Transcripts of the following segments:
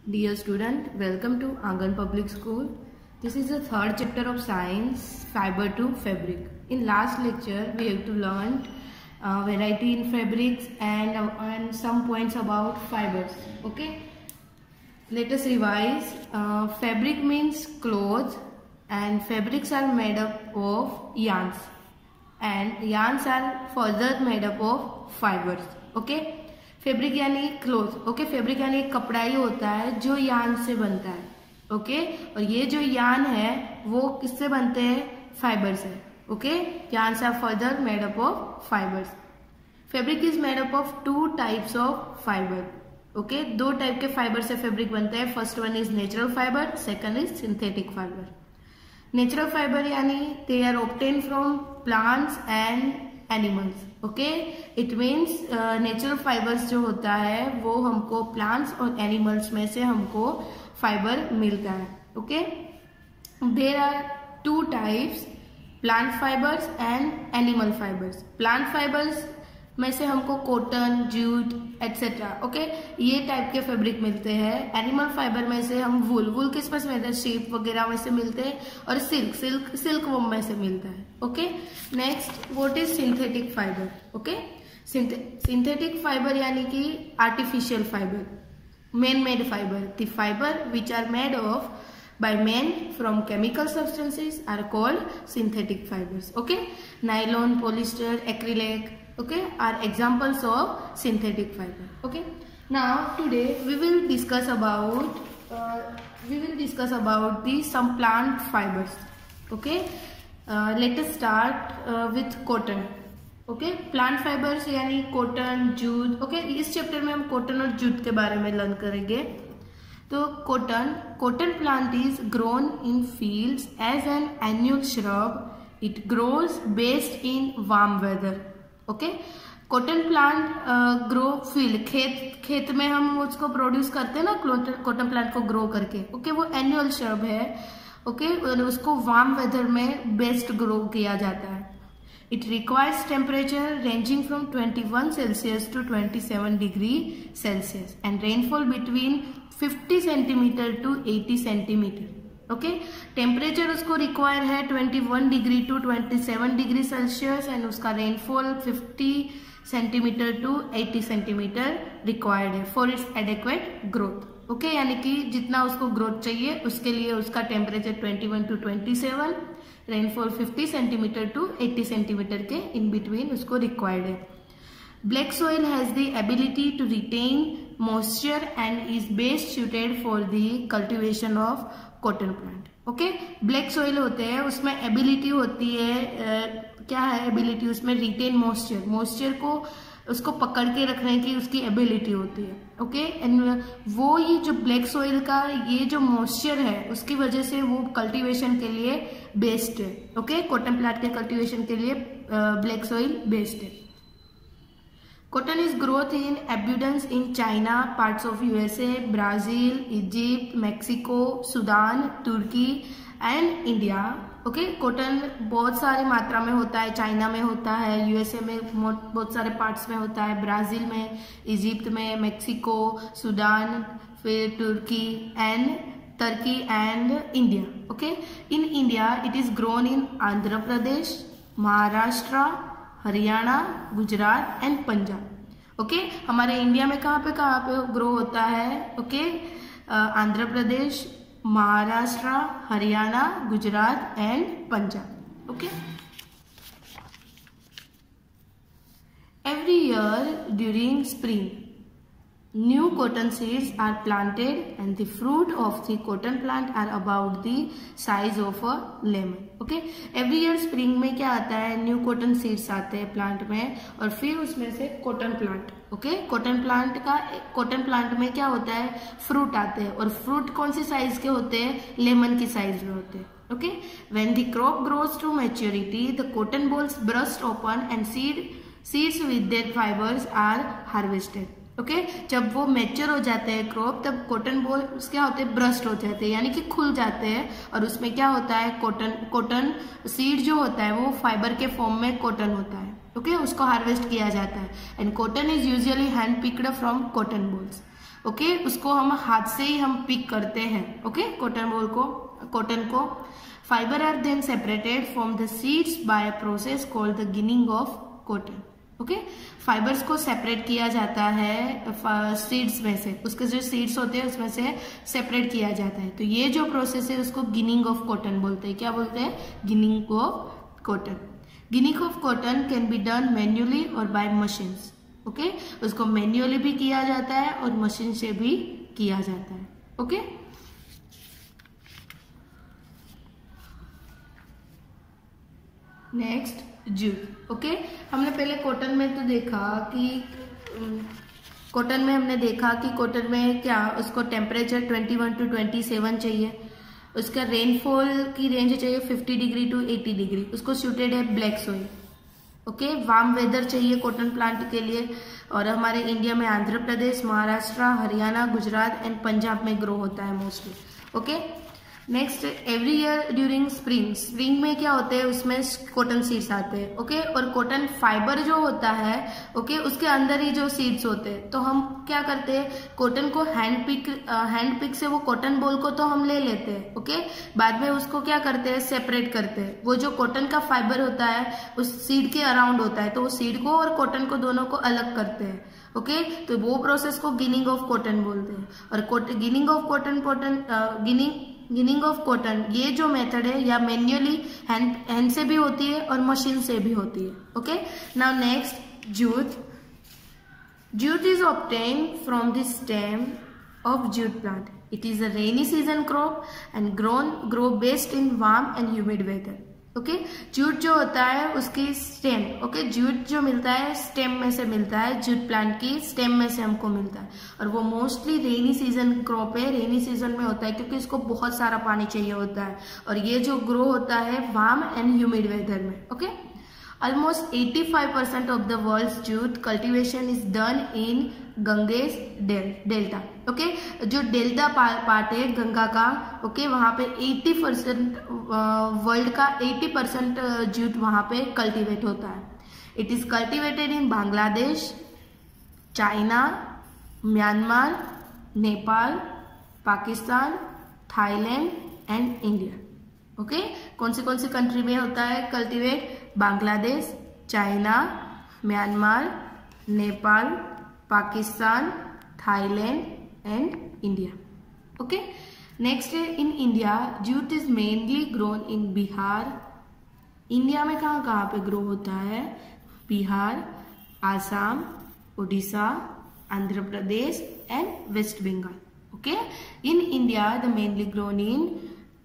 Dear student, welcome to Angan Public School. This is the third chapter of science, fiber to fabric. In last lecture, we have to learn variety in fabrics and some points about fibers. Okay, let us revise. Fabric means clothes, and fabrics are made up of yarns, and yarns are further made up of fibers. Okay. Fabric यानी cloth. Okay, fabric यानी एक कपड़ा ही होता है जो यान से बनता है. ओके, और ये जो यान है वो किससे बनते हैं? फाइबर से. Okay, yarns are further made up of fibers. Fabric is made up of two types of fibre. Okay, दो टाइप के फाइबर से फैब्रिक बनता है. First one is natural fibre, second is synthetic fibre. Natural fibre यानी they are obtain from plants and animals. Okay, it means natural fibres जो होता है वो हमको प्लांट्स और एनिमल्स में से हमको फाइबर मिलता है. Okay, there are two types, plant fibres and animal fibres. Plant fibres में से हमको कॉटन, जूट एटसेट्रा ओके ये टाइप के फैब्रिक मिलते हैं. एनिमल फाइबर में से हम वूल किस में से मिलता है? शेप वगैरह में से मिलते हैं. और सिल्क वोम में से मिलता है. Okay, next what is synthetic fibre? Okay, synthetic fibre यानी कि artificial fibre, man made fibre. The fibre which are made of by men from chemical substances are called synthetic fibers. Okay, nylon, polyester, acrylic are examples of synthetic fiber. Okay, now today we will discuss about the some plant fibers. Okay, let us start with cotton. Okay, plant fibres यानी cotton, jute. Okay, इस chapter में हम cotton और jute के बारे में learn करेंगे. तो cotton plant is grown in fields as an annual shrub. It grows based in warm weather. Okay, cotton plant grow field, खेत में हम उसको प्रोड्यूस करते हैं ना, कॉटन प्लांट को ग्रो करके. ओके, वो एनुअल श्रब है. ओके, उसको वार्म वेदर में बेस्ट ग्रो किया जाता है. It requires temperature ranging from 21 Celsius to 27 degree Celsius and rainfall between 50 centimeter to 80 centimeter. Okay, temperature उसको रिक्वायर है 21 degree to 27 degree Celsius and उसका rainfall 50 centimetre to 80 centimetre required है for its adequate growth. Okay, यानी कि जितना उसको growth चाहिए उसके लिए उसका temperature 21 to 27, rainfall 50 centimetre to 80 centimetre के इन बिटवीन उसको रिक्वायर्ड है. Black soil has the ability to retain moisture and is best suited for the cultivation of cotton plant. Okay, black soil होते हैं, उसमें एबिलिटी होती है क्या है एबिलिटी? उसमें रिटेन मॉइस्चर को उसको पकड़ के रखने की उसकी एबिलिटी होती है. ओके, एंड वो ये जो ब्लैक सोइल का ये जो मॉइस्चर है उसकी वजह से वो कल्टीवेशन के लिए बेस्ट है. ओके, कॉटन प्लांट के कल्टीवेशन के लिए ब्लैक सोइल बेस्ट है. Cotton is growth in abundance in China, parts of USA, Brazil, Egypt, Mexico, Sudan, Turkey and India. Okay, cotton बहुत सारी मात्रा में होता है. चाइना में होता है, यूएसए में बहुत सारे पार्ट्स में होता है, ब्राजील में, इजिप्ट में, मेक्सिको, सूडान, फिर Turkey and India. Okay, in India it is grown in Andhra Pradesh, Maharashtra, Haryana, Gujarat and Punjab. Okay, हमारे इंडिया में कहाँ पे ग्रो होता है? Okay, Andhra Pradesh, Maharashtra, Haryana, Gujarat and Punjab. Okay, every year during spring new cotton seeds are planted and the fruit of the cotton plant are about the size of a lemon. Okay, every year spring में क्या आता है? New cotton seeds आते हैं plant में और फिर उसमें से cotton plant. Okay, cotton plant में क्या होता है? फ्रूट आते हैं और फ्रूट कौन सी साइज के होते हैं? लेमन की साइज में होते हैं. Okay, when the crop grows to maturity the cotton balls burst open and seeds with their fibres are harvested. Okay, जब वो मैच्योर हो जाते हैं क्रॉप तब कॉटन बॉल क्या होते हैं? ब्रस्ट हो जाते हैं, यानी कि खुल जाते हैं और उसमें क्या होता है? कॉटन सीड जो होता है वो फाइबर के फॉर्म में कॉटन होता है. ओके, उसको हार्वेस्ट किया जाता है and cotton is usually hand picked from cotton balls. Okay, उसको हम हाथ से ही हम पिक करते हैं। ओके, कॉटन को fibre are then separated from the seeds by a process called the ginning of cotton. Okay, fibres को सेपरेट किया जाता है सीड्स में से, उसके जो सीड्स होते हैं उसमें से सेपरेट किया जाता है। तो ये जो प्रोसेस है उसको गिनिंग ऑफ कॉटन बोलते हैं। क्या बोलते हैं? Ginning of cotton. Ginning of cotton can be done manually और बाय मशीन्स। ओके, उसको मैन्युअली भी किया जाता है और मशीन से भी किया जाता है। Okay, next jute. ओके, हमने पहले कॉटन में तो देखा कि कॉटन में क्या उसको टेम्परेचर 21 to 27 चाहिए, उसका रेनफॉल की रेंज चाहिए 50 डिग्री to 80 डिग्री, उसको सूटेड है black soil. Okay, warm weather चाहिए कॉटन प्लांट के लिए, और हमारे इंडिया में आंध्र प्रदेश, महाराष्ट्र, हरियाणा, गुजरात एंड पंजाब में ग्रो होता है mostly. Okay, next, every year during spring में क्या होते हैं, उसमें कॉटन सीड्स आते हैं। ओके, और कॉटन फाइबर जो होता है, ओके, उसके अंदर ही जो सीड्स होते हैं, तो हम क्या करते हैं, कॉटन को हैंड पिक से वो कॉटन बॉल को तो हम ले लेते हैं। ओके, बाद में उसको क्या करते हैं, सेपरेट करते हैं। वो जो कॉटन का फाइबर होता है उस सीड के अराउंड होता है, तो वो सीड को और कॉटन को दोनों को अलग करते हैं। ओके, तो वो प्रोसेस को गिनिंग ऑफ कॉटन बोलते हैं। और गिनिंग ऑफ कॉटन ये जो मेथड है या मैन्युअली हैंड से भी होती है और मशीन से भी होती है। Okay, now next, jute is obtain from the stem of jute plant. It is a rainy season crop and grow best in warm and humid weather. Okay, jute जो होता है उसकी स्टेम, ओके, जूट जो मिलता है stem में से मिलता है, जूट प्लांट की स्टेम में से हमको मिलता है, और वो मोस्टली रेनी सीजन क्रॉप है, रेनी सीजन में होता है क्योंकि इसको बहुत सारा पानी चाहिए होता है, और ये जो ग्रो होता है वार्म एंड ह्यूमिड वेदर में। Okay, almost 85% of the world's jute cultivation is done in Ganges delta. Okay, जो डेल्टा पार्ट है गंगा का, ओके, वहां पे 80% वर्ल्ड का 80% जूट वहां पे कल्टीवेट होता है। It is cultivated in Bangladesh, China, Myanmar, Nepal, Pakistan, Thailand and India. Okay, कौन सी कंट्री में होता है cultivate? Bangladesh, China, Myanmar, Nepal, Pakistan, Thailand and India. Okay, next है in India jute is mainly grown in Bihar. India में कहाँ पे ग्रो होता है? Bihar, Assam, Orissa, Andhra Pradesh and West Bengal. Okay, in India the mainly grown in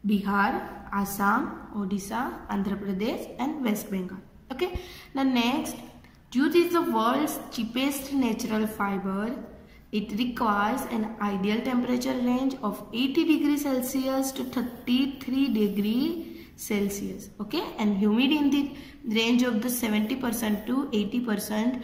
Bihar, Assam, Odisha, Andhra Pradesh and West Bengal. Okay, now next, jute is the world's cheapest natural fiber. It requires an ideal temperature range of 80 degrees Celsius to 33 degrees Celsius. Okay, and humid in the range of the 70% to 80%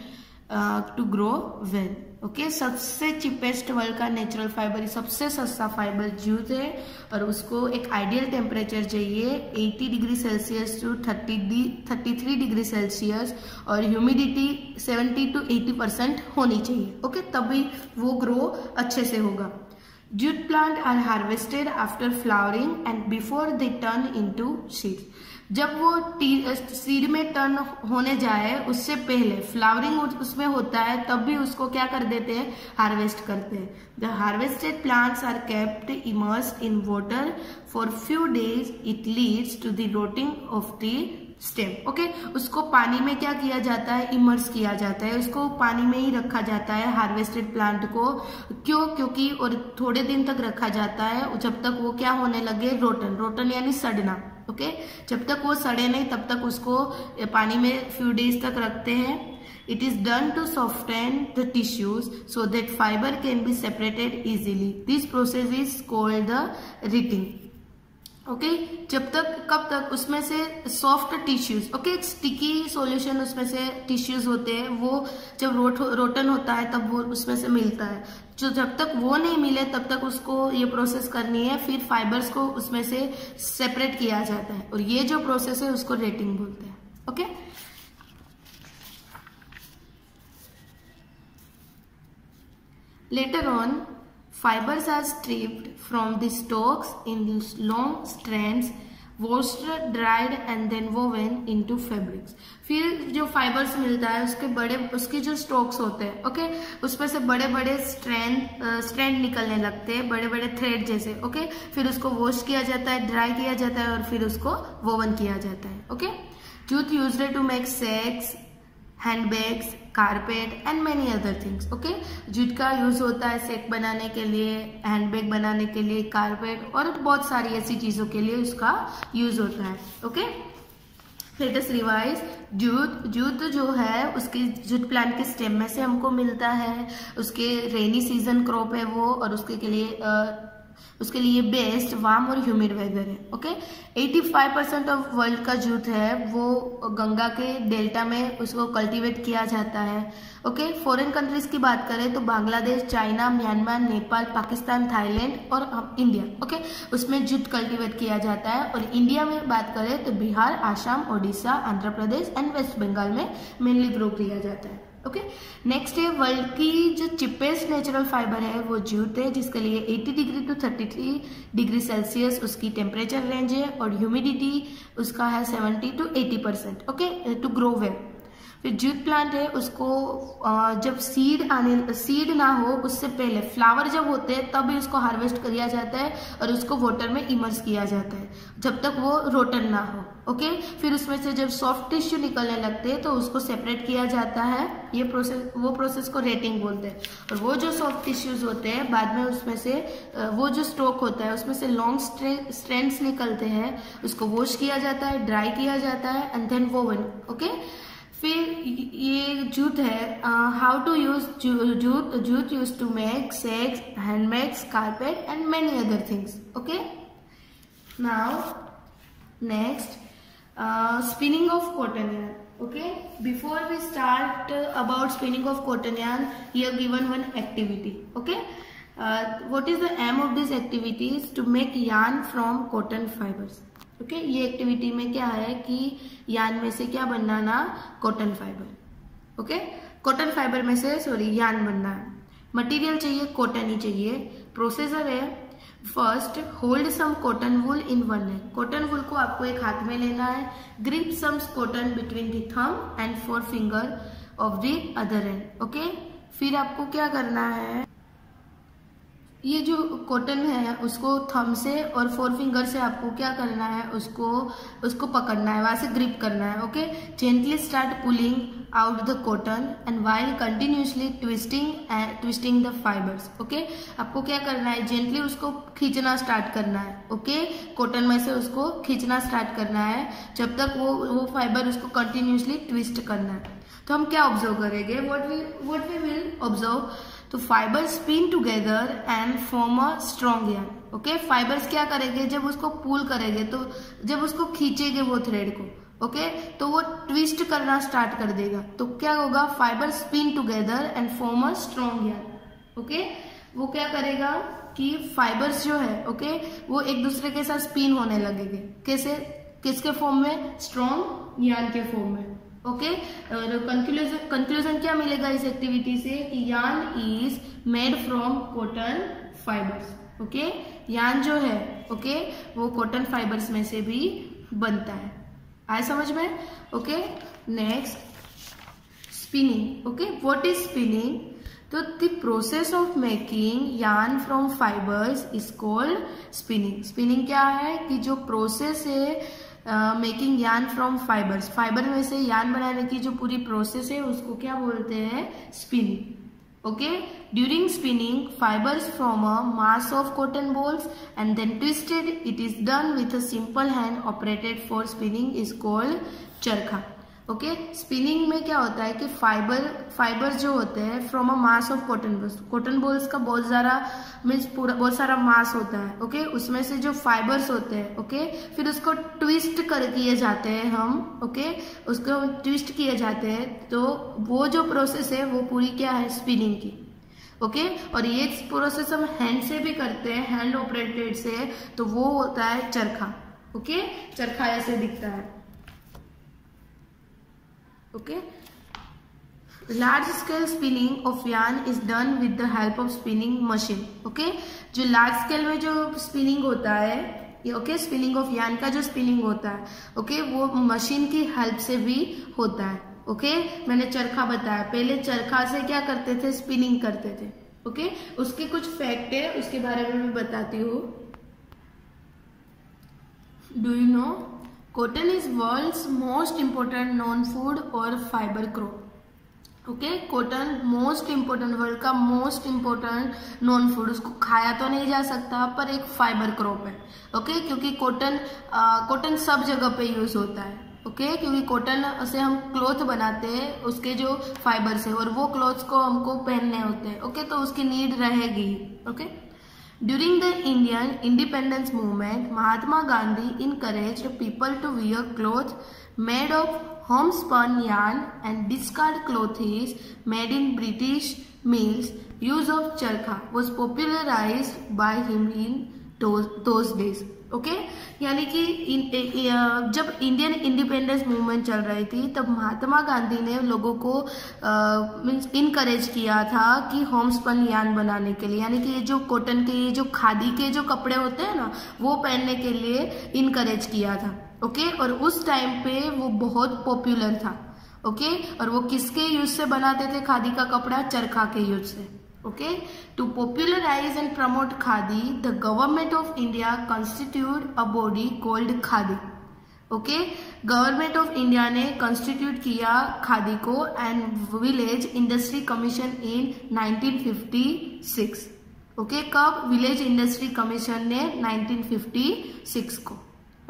to grow well. Okay, सबसे cheapest world का natural fibre, सबसे सस्ता fibre jute है, और उसको एक ideal temperature चाहिए 80 degree Celsius to 33 degree Celsius, और ह्यूमिडिटी 70 to 80% होनी चाहिए। ओके, तभी वो ग्रो अच्छे से होगा। Jute plant are harvested after flowering and before they turn into seeds. जब वो सीड में टर्न होने जाए उससे पहले फ्लावरिंग उसमें होता है, तब भी उसको क्या कर देते हैं, हार्वेस्ट करते हैं। The harvested plants are kept immersed in water for few days. It leads to the rotting of the stem. Okay, उसको पानी में क्या किया जाता है, इमर्स किया जाता है, उसको पानी में ही रखा जाता है हार्वेस्टेड प्लांट को। क्योंकि और थोड़े दिन तक रखा जाता है जब तक वो क्या होने लगे, रोटन यानी सड़ना। ओके, जब तक वो सड़े नहीं तब तक उसको पानी में फ्यू डेज तक रखते हैं। It is done to soften the tissues so that fibre can be separated easily. This process is called the retting. Okay, जब तक कब तक उसमें से soft tissues, okay, sticky solution उसमें से टिश्यूज होते हैं, वो जब रोटन होता है तब वो उसमें से मिलता है। जो जब तक वो नहीं मिले तब तक उसको ये प्रोसेस करनी है, फिर फाइबर्स को उसमें से सेपरेट किया जाता है, और ये जो प्रोसेस है उसको रेटिंग बोलते हैं। Okay, later on Fibers are stripped from the stalks in long strands, washed, dried and then woven into fabrics. फिर जो फाइबर्स मिलता है उसके जो स्टॉक्स होते हैं, ओके, उसमें से बड़े बड़े स्ट्रैंड निकलने लगते हैं, बड़े बड़े थ्रेड जैसे, ओके। फिर उसको वॉश किया जाता है, ड्राई किया जाता है और फिर उसको वोवन किया जाता है, okay. Jute used to make sacks, handbags, carpet and many other things, okay. Jute का यूज होता है सेक बनाने के लिए, हैंडबैग बनाने के लिए, कारपेट और बहुत सारी ऐसी चीजों के लिए उसका यूज होता है, okay. Let us revise. Jute जो है उसके जूट प्लांट के स्टेम में से हमको मिलता है, उसके रेनी सीजन क्रॉप है वो, और उसके लिए बेस्ट वार्म और ह्यूमिड वेदर है, ओके। 85% ऑफ वर्ल्ड का जूट है वो गंगा के डेल्टा में उसको कल्टीवेट किया जाता है, ओके। फॉरेन कंट्रीज की बात करें तो Bangladesh, China, Myanmar, Nepal, Pakistan, Thailand और इंडिया, ओके, उसमें जूट कल्टीवेट किया जाता है। और इंडिया में बात करें तो बिहार, आसाम, ओडिशा, आंध्र प्रदेश एंड वेस्ट बंगाल में मेनली ग्रो किया जाता है, ओके। नेक्स्ट है वर्ल्ड की जो चिपेस्ट नेचुरल फाइबर है वो जूट है, जिसके लिए 80 डिग्री टू 33 डिग्री सेल्सियस उसकी टेम्परेचर रेंज है और ह्यूमिडिटी उसका है 70 to 80%, okay, to grow well. फिर जूट प्लांट है उसको जब सीड ना हो उससे पहले फ्लावर जब होते हैं तब भी उसको हार्वेस्ट किया जाता है और उसको वाटर में इमर्स किया जाता है जब तक वो रोटन ना हो, ओके। फिर उसमें से जब सॉफ्ट टिश्यू निकलने लगते हैं तो उसको सेपरेट किया जाता है, वो प्रोसेस को रेटिंग बोलते हैं। और वो जो सॉफ्ट टिश्यूज होते हैं बाद में उसमें से वो जो स्टॉक होता है उसमें से लॉन्ग स्ट्रैंड्स निकलते हैं, उसको वॉश किया जाता है, ड्राई किया जाता है एंड देन वोवन, ओके। फिर ये जूट है, how to use jute use to make sacks, handbags, carpet and many other things, okay. Now next, spinning of cotton yarn, okay. Before we start about spinning of cotton yarn, here given one activity, okay. What is the aim of this activity is to make yarn from cotton fibers, okay. ये activity में क्या है कि yarn में से क्या बनाना, cotton fibre, okay. Cotton fibre में से यार्न बनना है। मटेरियल चाहिए, कॉटन ही चाहिए। प्रोसेसर है, first hold some cotton wool in one hand, cotton wool को आपको एक हाथ में लेना है। Grip some cotton between the thumb and 4 finger of the other hand, okay. फिर आपको क्या करना है, ये जो कॉटन है उसको थंब से और 4 फिंगर से आपको क्या करना है, उसको पकड़ना है, वहां से ग्रिप करना है, okay. Gently start pulling out the cotton and while continuously twisting the fibres, okay. आपको क्या करना है, जेंटली उसको खींचना स्टार्ट करना है, ओके। कॉटन में से उसको खींचना स्टार्ट करना है जब तक वो फाइबर उसको कंटिन्यूसली ट्विस्ट करना है। तो हम क्या ऑब्जर्व करेंगे, व्हाट वी विल ऑब्जर्व, तो fibre spin together and form a strong yarn, okay. Fibres क्या करेंगे, जब उसको पुल करेंगे तो जब उसको खींचेंगे वो थ्रेड को, ओके, तो वो ट्विस्ट करना स्टार्ट कर देगा, तो क्या होगा, fibre spin together and form a strong yarn, okay. वो क्या करेगा कि फाइबर्स जो है, ओके, वो एक दूसरे के साथ स्पिन होने लगेंगे, कैसे, किसके फॉर्म में, स्ट्रॉन्ग यार्न के फॉर्म में, ओके। और कंक्लूजन क्या मिलेगा इस एक्टिविटी से कि yarn is made from cotton fibres, okay. Yarn जो है, ओके, वो कॉटन फाइबर्स में से भी बनता है, आए समझ में, okay. Next, spinning, okay. What is spinning, तो the process of making yarn from fibres is called spinning. Spinning क्या है कि जो प्रोसेस है making yarn from fibres, fibre में से यार्न बनाने की जो पूरी प्रोसेस है उसको क्या बोलते हैं, spinning, okay. During spinning fibres from a mass of cotton balls and then twisted, it is done with a simple hand operated for spinning is called चरखा, ओके। स्पिनिंग में क्या होता है कि फाइबर जो होते हैं from a mass of cotton balls का बहुत सारा मास होता है, ओके। उसमें से जो फाइबर्स होते हैं, ओके, फिर उसको ट्विस्ट किए जाते हैं हम, ओके, उसको ट्विस्ट किए जाते हैं, तो वो जो प्रोसेस है वो पूरी क्या है, स्पिनिंग की, ओके। और ये प्रोसेस हम हैंड से भी करते हैं, हैंड ऑपरेटेड से, तो वो होता है चरखा, ओके। चरखा ऐसे दिखता है, okay. Large scale spinning of yarn is done with the help of spinning machine. Okay, जो लार्ज स्केल में जो स्पिनिंग होता है, ओके, स्पिनिंग ऑफ यार्न का जो स्पिनिंग होता है, ओके, वो मशीन की हेल्प से भी होता है। ओके, मैंने चरखा बताया, पहले चरखा से क्या करते थे, स्पिनिंग करते थे। ओके, उसके कुछ फैक्ट है, उसके बारे में मैं बताती हूँ। Do you know cotton is world's most important non food और fibre crop. Okay, cotton most important, world का मोस्ट इंपोर्टेंट नॉन फूड, उसको खाया तो नहीं जा सकता पर एक फाइबर क्रॉप है। ओके, क्योंकि कॉटन सब जगह पे यूज होता है। ओके, क्योंकि कॉटन से हम क्लॉथ बनाते हैं उसके जो फाइबर से, और वो क्लॉथ्स को हमको पहनने होते हैं। ओके, तो उसकी नीड रहेगी। Okay, during the Indian independence movement Mahatma Gandhi encouraged people to wear cloth made of homespun yarn and discard clothes made in British mills. Use of charkha was popularized by him in those days. Okay, यानी कि जब Indian independence movement चल रही थी तब महात्मा गांधी ने लोगों को मीन्स इनकरेज किया था कि होमस्पन यार्न बनाने के लिए, यानी कि ये जो कॉटन के, ये जो खादी के जो कपड़े होते हैं ना, वो पहनने के लिए इनकरेज किया था। ओके, और उस टाइम पे वो बहुत पॉपुलर था। ओके, और वो किसके यूज से बनाते थे खादी का कपड़ा, चरखा के यूज से। Okay, to popularise and promote khadi the government of India constitute a body called Khadi. Okay, government of India ने कॉन्स्टिट्यूट किया खादी को and village industry commission in 1956। Okay, कब, विलेज इंडस्ट्री कमीशन ने 1956 को।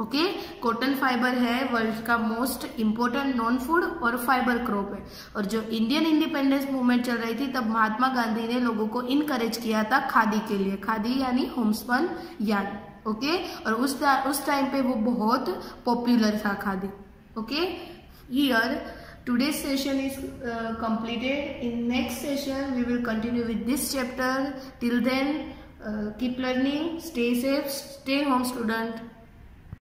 ओके, कॉटन फाइबर है world का most important non food और fibre crop है। और जो इंडियन इंडिपेंडेंस मूवमेंट चल रही थी तब महात्मा गांधी ने लोगों को इनकरेज किया था खादी के लिए, खादी यानी होमस्पन यार्न। ओके, और उस टाइम पे वो बहुत पॉपुलर था khadi. Okay, here today's session is completed. In next session we will continue with this chapter. Till then, keep learning, stay safe, stay home student.